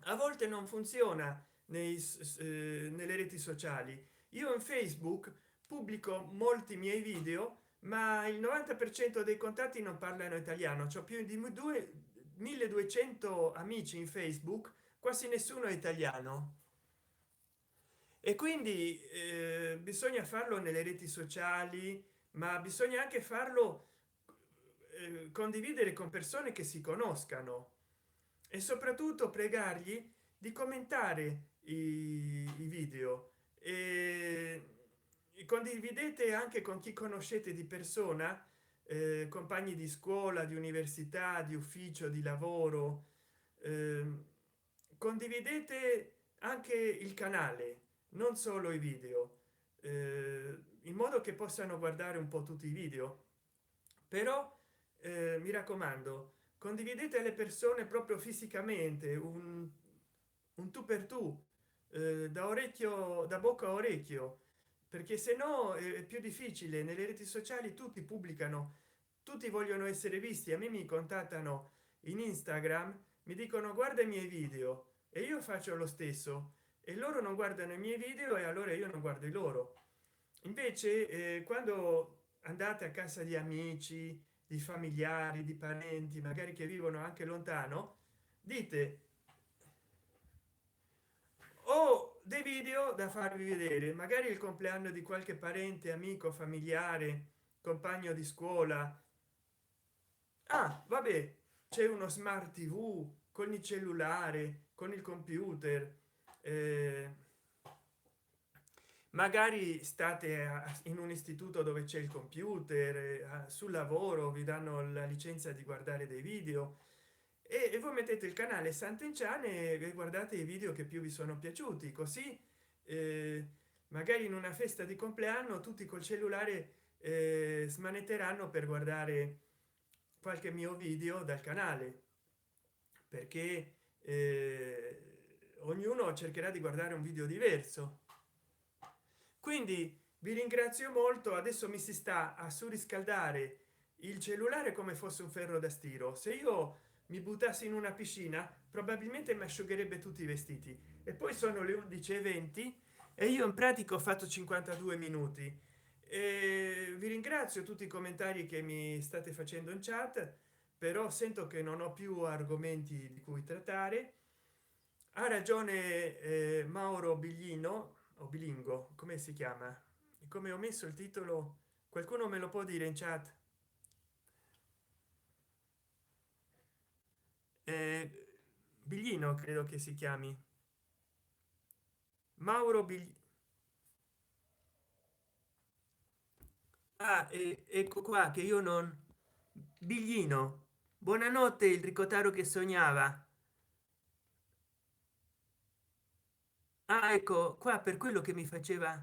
a volte non funziona nelle reti sociali. Io in Facebook pubblico molti miei video ma il 90% dei contatti non parlano italiano. C'ho più di 1200 amici in Facebook, quasi nessuno è italiano, e quindi bisogna farlo nelle reti sociali, ma bisogna anche farlo, condividere con persone che si conoscano e soprattutto pregargli di commentare i video, e condividete anche con chi conoscete di persona, compagni di scuola, di università, di ufficio, di lavoro. Condividete anche il canale, non solo i video, in modo che possano guardare un po' tutti i video. Però mi raccomando, condividete le persone proprio fisicamente, un tu per tu, da orecchio, da bocca a orecchio, perché se no è più difficile. Nelle reti sociali tutti pubblicano, tutti vogliono essere visti. A me mi contattano in Instagram, mi dicono guarda i miei video e io faccio lo stesso, e loro non guardano i miei video e allora io non guardo i loro. Invece quando andate a casa di amici, di familiari, di parenti magari che vivono anche lontano, dite ho dei video da farvi vedere, magari il compleanno di qualche parente, amico, familiare, compagno di scuola. Ah, vabbè, c'è uno smart tv con il cellulare, con il computer, eh, magari state in un istituto dove c'è il computer, sul lavoro vi danno la licenza di guardare dei video, e voi mettete il canale Sant'Enchan e guardate i video che più vi sono piaciuti, così magari in una festa di compleanno tutti col cellulare smanetteranno per guardare qualche mio video dal canale. perché ognuno cercherà di guardare un video diverso. Quindi vi ringrazio molto. Adesso mi si sta a surriscaldare il cellulare come fosse un ferro da stiro. Se io mi buttassi in una piscina probabilmente mi asciugherebbe tutti i vestiti. E poi sono le 11:20 e io in pratica ho fatto 52 minuti. E vi ringrazio tutti i commentari che mi state facendo in chat, però sento che non ho più argomenti di cui trattare. Ha ragione Mauro Biglino o Bilingo, come si chiama? Come ho messo il titolo, qualcuno me lo può dire in chat? eh, Biglino credo che si chiami, Mauro Biglino. Ah, ecco qua che io non. Biglino, buonanotte, il ricotaro che sognava. Ah, ecco qua, per quello che mi faceva.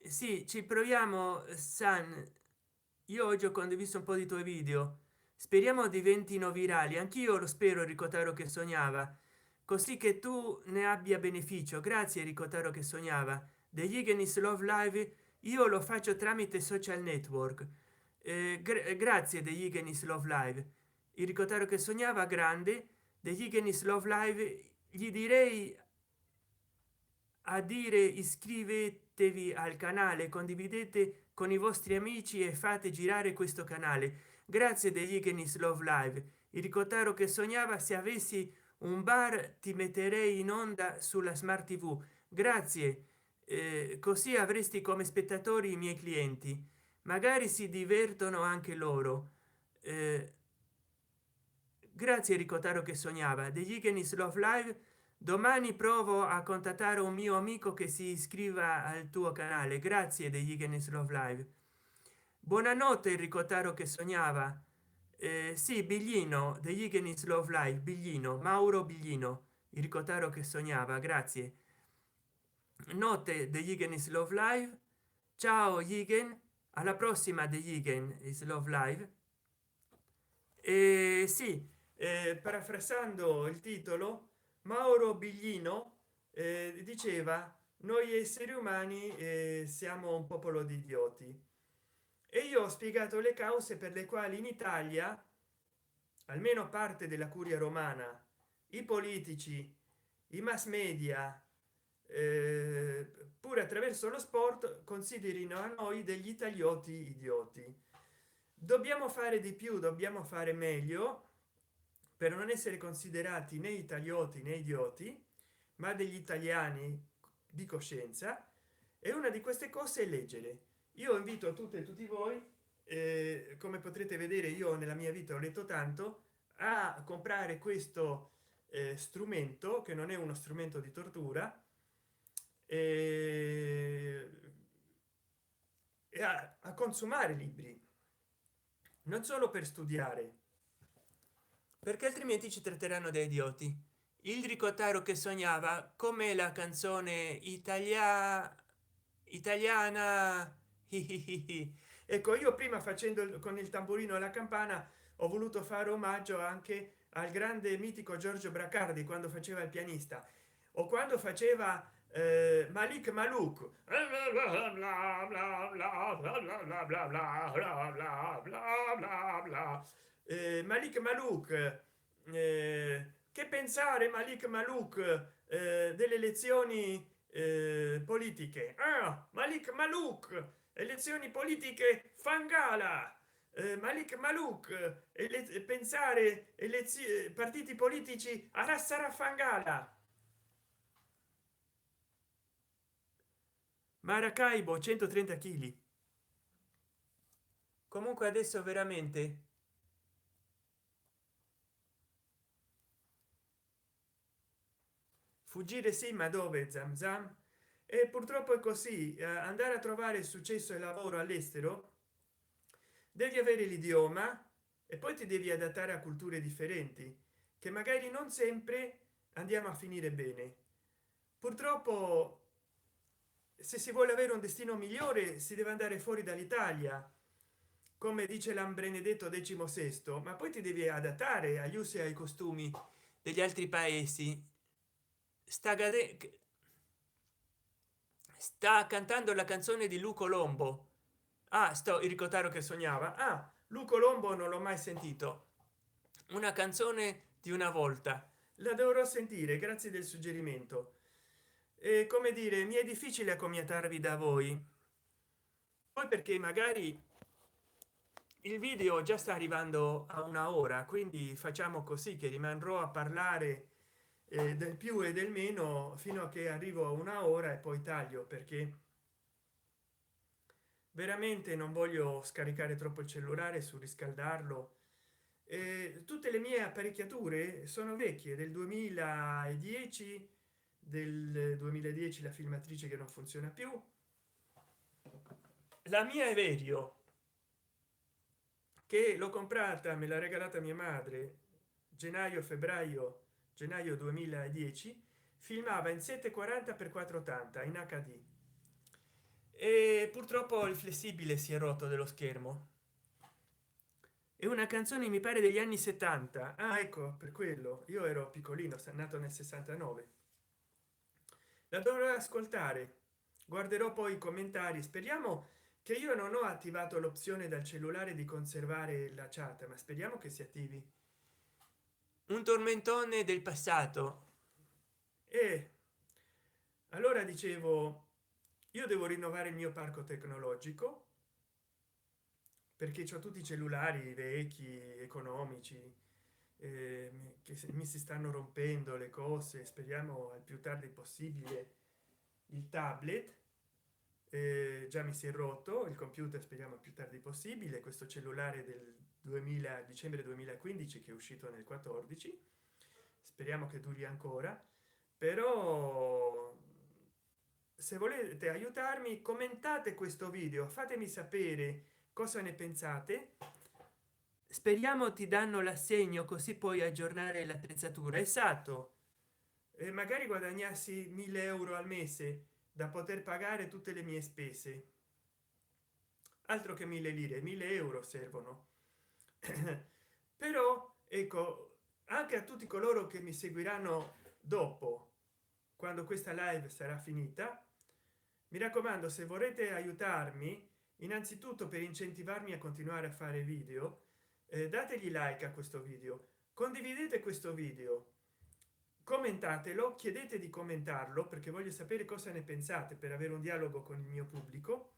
Sì, ci proviamo, San. Io oggi ho condiviso un po' di tuoi video, speriamo diventino virali. Anch'io lo spero, ricotaro che sognava, così che tu ne abbia beneficio. Grazie, ricotaro che sognava. Degli Ignis Love Live io lo faccio tramite social network. Grazie degli Ignis Love Live. Il ricotaro che sognava grande. Degli Ignis Love Live gli direi a dire iscrivetevi al canale, condividete con i vostri amici e fate girare questo canale. Grazie degli Ignis Love Live. Il ricotaro che sognava, se avessi un bar ti metterei in onda sulla smart tv. Grazie, così avresti come spettatori i miei clienti, magari si divertono anche loro. Eh, Grazie, ricotaro che sognava. degli Ignis Love Live. Domani provo a contattare un mio amico che si iscriva al tuo canale. Grazie degli Ignis Love Live. Buonanotte, il ricotaro che sognava. Sì, Biglino degli Ignis Love Live. Biglino, Mauro Biglino, il ricotaro che sognava. Grazie. Notte degli Ignis Love Live. Ciao Igen, alla prossima degli Ignis Love Live. Sì, parafrasando il titolo, Mauro Biglino diceva: noi esseri umani siamo un popolo di idioti. E io ho spiegato le cause per le quali in Italia, almeno parte della curia romana, i politici, i mass media, eh, pure attraverso lo sport, considerino a noi degli italioti idioti. Dobbiamo fare di più, dobbiamo fare meglio per non essere considerati né italioti né idioti, ma degli italiani di coscienza. E una di queste cose è leggere. Io invito tutte e tutti voi, come potrete vedere io nella mia vita ho letto tanto, a comprare questo strumento, che non è uno strumento di tortura, eh, e a consumare libri, non solo per studiare, perché altrimenti ci tratteranno da idioti. Il ricotaro che sognava, come la canzone italiana. Ecco, io prima facendo con il tamburino e la campana ho voluto fare omaggio anche al grande mitico Giorgio Bracardi quando faceva il pianista, o quando faceva Malik Maluk. Malik Maluk, che pensare Malik Maluk delle elezioni politiche? Malik Maluk, elezioni politiche Fangala. Malik Maluk, pensare partiti politici a Rassarafangala. Maracaibo 130 kg. Comunque adesso veramente fuggire sì, ma dove? Zam zam. E purtroppo è così. Andare a trovare successo e lavoro all'estero devi avere l'idioma e poi ti devi adattare a culture differenti, che magari non sempre andiamo a finire bene. Purtroppo se si vuole avere un destino migliore si deve andare fuori dall'Italia, come dice l'Ambrenedetto XVI, ma poi ti devi adattare agli usi e ai costumi degli altri paesi. Sta cantando la canzone di Luco Lombo. Ah, sto il ricotaro che sognava. ah, Luco Lombo non l'ho mai sentito, Una canzone di una volta. la dovrò sentire, grazie del suggerimento. E come dire, mi è difficile accomiatarvi da voi, poi perché magari il video già sta arrivando a una ora, quindi facciamo così che rimarrò a parlare del più e del meno fino a che arrivo a una ora e poi taglio, perché veramente non voglio scaricare troppo il cellulare, surriscaldarlo. Tutte le mie apparecchiature sono vecchie, del 2010, del 2010 la filmatrice che non funziona più, la mia è Verio, che l'ho comprata, me l'ha regalata mia madre gennaio 2010, filmava in 740 x 480 in hd, e purtroppo il flessibile si è rotto dello schermo. È una canzone mi pare degli anni 70. Ah, ecco, per quello io ero piccolino, nato nel 69. La dovrò ascoltare, guarderò poi i commentari. Speriamo che io non ho attivato l'opzione dal cellulare di conservare la chat, ma speriamo che si attivi. Un tormentone del passato. E allora dicevo, io devo rinnovare il mio parco tecnologico, perché ho tutti i cellulari vecchi economici, mi si stanno rompendo le cose. Speriamo al più tardi possibile. Il tablet già mi si è rotto, il computer speriamo il più tardi possibile, questo cellulare del 2000 dicembre 2015 che è uscito nel 14, speriamo che duri ancora. Però se volete aiutarmi, commentate questo video, fatemi sapere cosa ne pensate. Speriamo ti danno l'assegno così puoi aggiornare l'attrezzatura. Esatto, e magari guadagnassi 1000 euro al mese da poter pagare tutte le mie spese. Altro che 1000 lire, 1000 euro servono. Però ecco, anche a tutti coloro che mi seguiranno dopo, quando questa live sarà finita, mi raccomando, se vorrete aiutarmi innanzitutto per incentivarmi a continuare a fare video, dategli like a questo video, condividete questo video, commentatelo, chiedete di commentarlo perché voglio sapere cosa ne pensate, per avere un dialogo con il mio pubblico.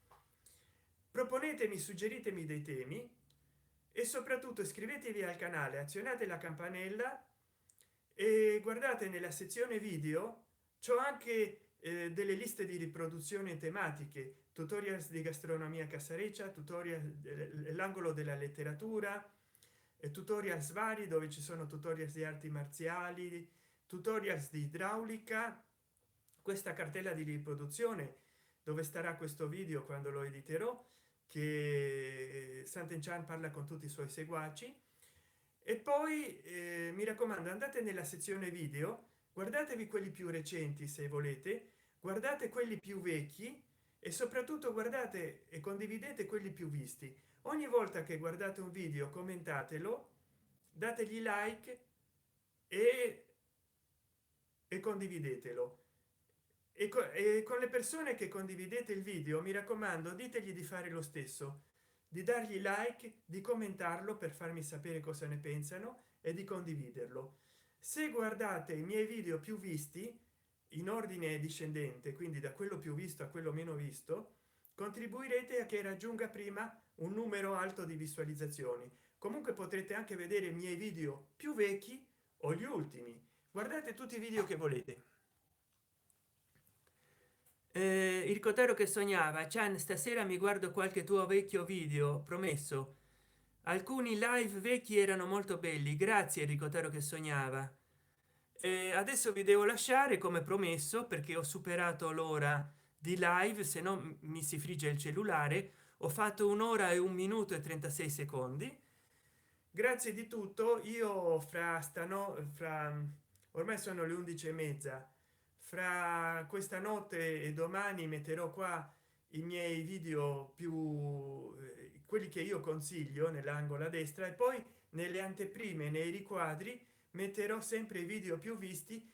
Proponetemi, suggeritemi dei temi e soprattutto iscrivetevi al canale, azionate la campanella e guardate nella sezione video, c'ho anche delle liste di riproduzione tematiche, tutorials di gastronomia casareccia, tutorial l'angolo della letteratura e tutorials vari dove ci sono tutorials di arti marziali, tutorials di idraulica, questa cartella di riproduzione dove starà questo video quando lo editerò, che Sant'Enchan parla con tutti i suoi seguaci. E poi mi raccomando, andate nella sezione video, guardatevi quelli più recenti se volete, guardate quelli più vecchi e soprattutto guardate e condividete quelli più visti. Ogni volta che guardate un video commentatelo, dategli like e condividetelo. E con le persone che condividete il video, mi raccomando, ditegli di fare lo stesso, di dargli like, di commentarlo per farmi sapere cosa ne pensano e di condividerlo. Se guardate i miei video più visti in ordine discendente, quindi da quello più visto a quello meno visto, contribuirete a che raggiunga prima un numero alto di visualizzazioni. Comunque potrete anche vedere i miei video più vecchi o gli ultimi, guardate tutti i video che volete. Il cotero che sognava. Chan, stasera mi guardo qualche tuo vecchio video, promesso. Alcuni live vecchi erano molto belli. Grazie, ricotero che sognava. Adesso vi devo lasciare come promesso perché ho superato l'ora di live, se no mi si frigge il cellulare. Ho fatto un'ora e 1 minuto e 36 secondi. Grazie di tutto. Io fra ormai sono le 11:30, fra questa notte e domani metterò qua i miei video più quelli che io consiglio nell'angolo a destra, e poi nelle anteprime, nei riquadri, metterò sempre i video più visti,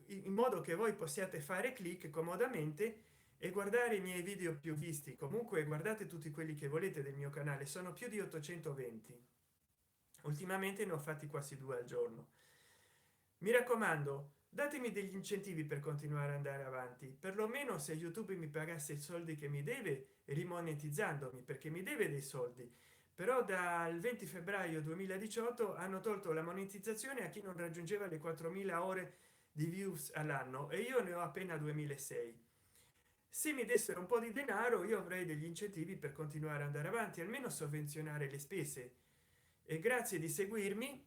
in modo che voi possiate fare clic comodamente e guardare i miei video più visti. Comunque guardate tutti quelli che volete del mio canale, sono più di 820. Ultimamente ne ho fatti quasi 2 al giorno. Mi raccomando, datemi degli incentivi per continuare ad andare avanti, perlomeno se YouTube mi pagasse i soldi che mi deve, rimonetizzandomi, perché mi deve dei soldi. Però dal 20 febbraio 2018 hanno tolto la monetizzazione a chi non raggiungeva le 4000 ore di views all'anno, e io ne ho appena 2006. Se mi dessero un po' di denaro, io avrei degli incentivi per continuare ad andare avanti, almeno sovvenzionare le spese. E grazie di seguirmi.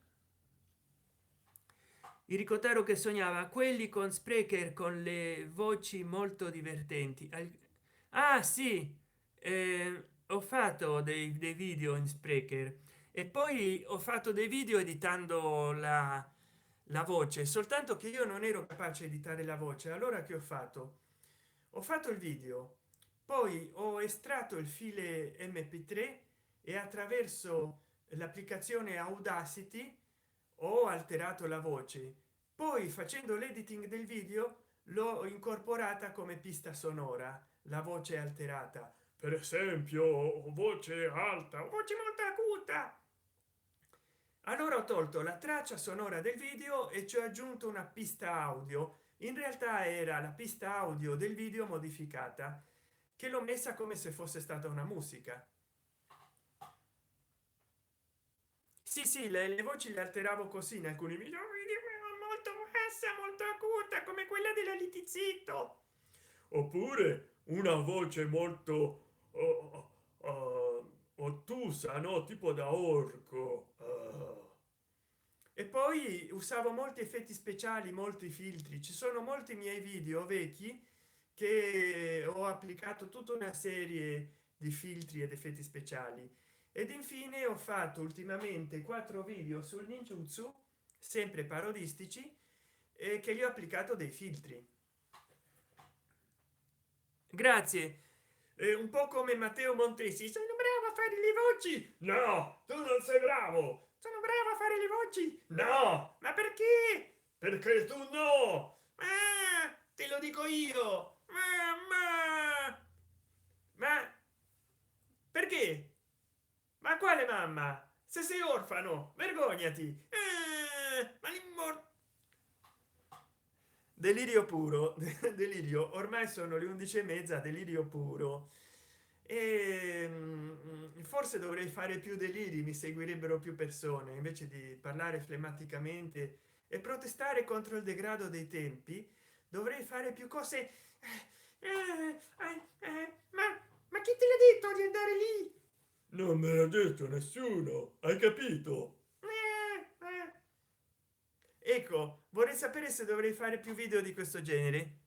Il ricotaro che sognava, quelli con Sprecher, con le voci molto divertenti. Ah sì, ho fatto dei video in Sprecher, e poi ho fatto dei video editando la voce, soltanto che io non ero capace di editare la voce. Allora che ho fatto il video, poi ho estratto il file mp3 e attraverso l'applicazione Audacity ho alterato la voce, poi facendo l'editing del video l'ho incorporata come pista sonora, la voce alterata, per esempio voce alta, voce molto acuta. Allora ho tolto la traccia sonora del video e ci ho aggiunto una pista audio. In realtà era la pista audio del video modificata, che l'ho messa come se fosse stata una musica. Sì, sì, le voci le alteravo così in alcuni video, molto bassa, molto acuta, come quella della Litizito. Oppure una voce molto ottusa, no, tipo da orco. E poi usavo molti effetti speciali, molti filtri. Ci sono molti miei video vecchi che ho applicato tutta una serie di filtri ed effetti speciali. Ed infine ho fatto ultimamente 4 video sul ninjutsu, sempre parodistici, e che gli ho applicato dei filtri. Grazie. Un po' come Matteo Montesi, sono bravo a fare le voci. No, tu non sei bravo. Sono bravo a fare le voci. No, ma perché? Perché tu no. Ah, te lo dico io. Ma perché? Ma quale mamma? Se sei orfano, vergognati. Ma delirio puro. Delirio, ormai sono le 11:30, delirio puro. E forse dovrei fare più deliri, mi seguirebbero più persone, invece di parlare flemmaticamente e protestare contro il degrado dei tempi. Dovrei fare più cose. Ma chi te l'ha detto di andare lì? Non me l'ha detto nessuno, hai capito? Ecco, vorrei sapere se dovrei fare più video di questo genere.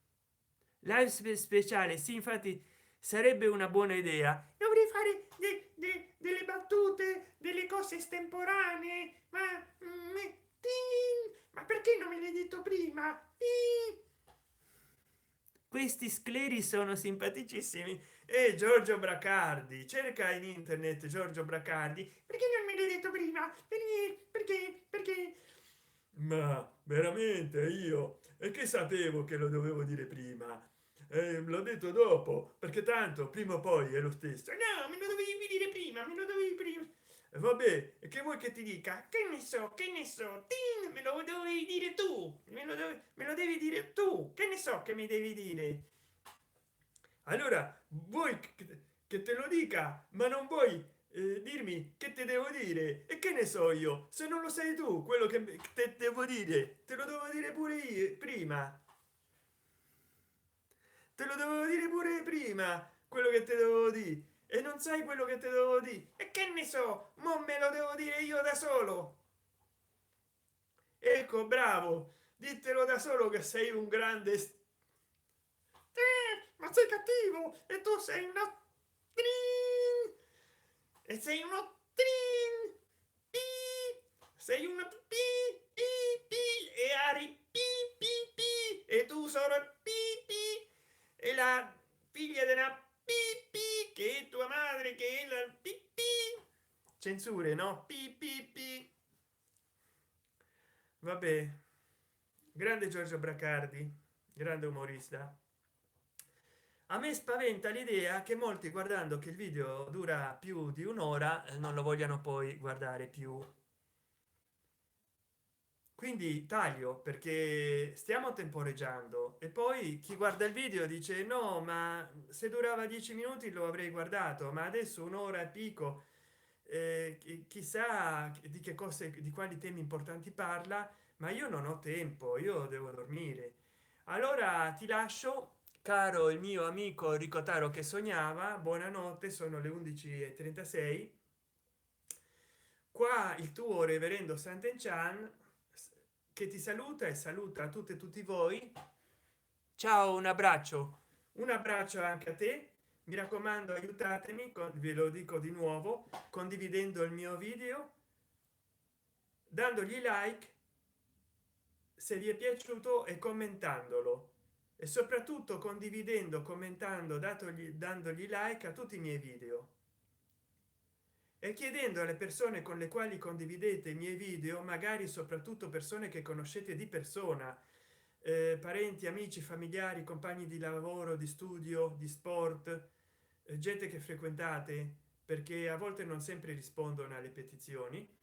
Live speciale, sì, infatti sarebbe una buona idea. Dovrei fare delle battute, delle cose estemporanee. Ma perché non me l'hai detto prima? Questi scleri sono simpaticissimi. E Giorgio Bracardi, cerca in internet Giorgio Bracardi. Perché non me l'hai detto prima? Perché? Ma veramente io, e che sapevo che lo dovevo dire prima? L'ho detto dopo, perché tanto prima o poi è lo stesso. No, me lo dovevi dire prima, me lo dovevi prima. Vabbè, e che vuoi che ti dica? Che ne so, me lo dovevi dire tu, me lo devi dire tu, che ne so che mi devi dire. Allora vuoi che te lo dica, ma non vuoi dirmi che te devo dire, e che ne so io, se non lo sai tu quello che te devo dire, te lo devo dire pure io prima. Te lo dovevo dire pure prima quello che te devo dire, e non sai quello che te devo dire, e che ne so, mo me lo devo dire io da solo. Ecco, bravo, dittelo da solo che sei un grande ma sei cattivo, e tu sei una e sei uno pi, sei una pi, e Ari pi, e tu sono il pipì e la figlia della pipì che è tua madre che è la pipì. Censure, no? Pipì. Vabbè, grande Giorgio Bracardi, grande umorista. A me spaventa l'idea che molti, guardando che il video dura più di un'ora, non lo vogliano poi guardare più. Quindi taglio, perché stiamo temporeggiando e poi chi guarda il video dice no, ma se durava 10 minuti lo avrei guardato, ma adesso un'ora e pico, chissà di che cose, di quali temi importanti parla, ma io non ho tempo, io devo dormire. Allora ti lascio, caro il mio amico Ricotaro che sognava. Buonanotte, sono le 11:36. Qua il tuo reverendo Sant'Enchan che ti saluta e saluta tutte e tutti voi. Ciao, un abbraccio anche a te. Mi raccomando, aiutatemi, ve lo dico di nuovo, condividendo il mio video, dandogli like se vi è piaciuto e commentandolo, e soprattutto condividendo, commentando, dandogli like a tutti i miei video, e chiedendo alle persone con le quali condividete i miei video, magari soprattutto persone che conoscete di persona, parenti, amici, familiari, compagni di lavoro, di studio, di sport, gente che frequentate, perché a volte non sempre rispondono alle petizioni.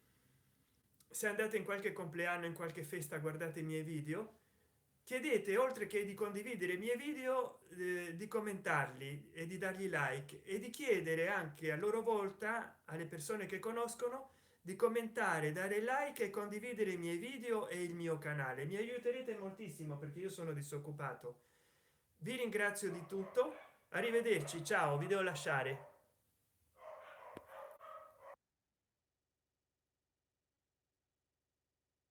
Se andate in qualche compleanno, in qualche festa, guardate i miei video, chiedete, oltre che di condividere i miei video, di commentarli e di dargli like, e di chiedere anche a loro volta alle persone che conoscono di commentare, dare like e condividere i miei video e il mio canale. Mi aiuterete moltissimo perché io sono disoccupato. Vi ringrazio di tutto, arrivederci, ciao, vi devo lasciare.